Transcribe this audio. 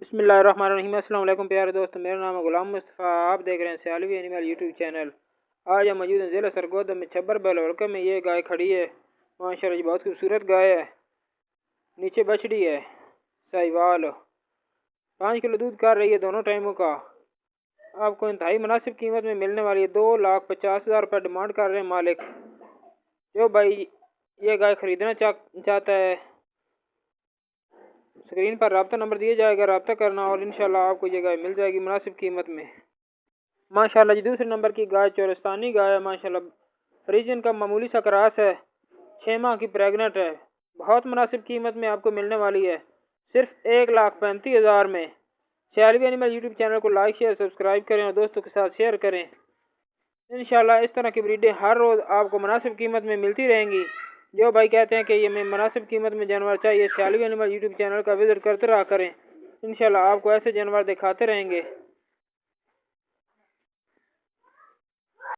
बिस्मिल्लाहिर्रहमानिर्रहीम। अस्सलाम वालेकुम प्यारे दोस्त, मेरा नाम है गुलाम मुस्तफ़ा। आप देख रहे हैं सियालवी एनिमल यूट्यूब चैनल। आज हम मौजूद हैं ज़िला सरगोदा में छब्बर बलवड़का में। ये गाय खड़ी है माशाल्लाह जी, बहुत खूबसूरत गाय है। नीचे बछड़ी है साहिवाल, 5 किलो दूध कर रही है दोनों टाइमों का। आपको इंतहाई मुनासिब कीमत में मिलने वाली है। 2,50,000 रुपये डिमांड कर रहे हैं मालिक। जो भाई ये गाय ख़रीदना चाहता है, स्क्रीन पर रब्ता नंबर दिया जाएगा, रब्ता करना और इंशाल्लाह आपको ये गाय मिल जाएगी मुनासिब कीमत में। माशाल्लाह जी, दूसरे नंबर की गाय चोरस्तानी गाय है माशाल्लाह। फ्रीजन का मामूली सा क्रॉस है, 6 माह की प्रेगनेंट है। बहुत मुनासिब कीमत में आपको मिलने वाली है, सिर्फ 1,35,000 में। सियालवी एनिमल यूट्यूब चैनल को लाइक शेयर सब्सक्राइब करें और दोस्तों के साथ शेयर करें। इंशाल्लाह इस तरह की ब्रीडें हर रोज़ आपको मुनासिब कीमत में मिलती रहेंगी। जो भाई कहते हैं कि ये में मुनासिब कीमत में जानवर चाहिए, सियालवी एनिमल यूट्यूब चैनल का विजिट करते रहा करें। इंशाल्लाह आपको ऐसे जानवर दिखाते रहेंगे।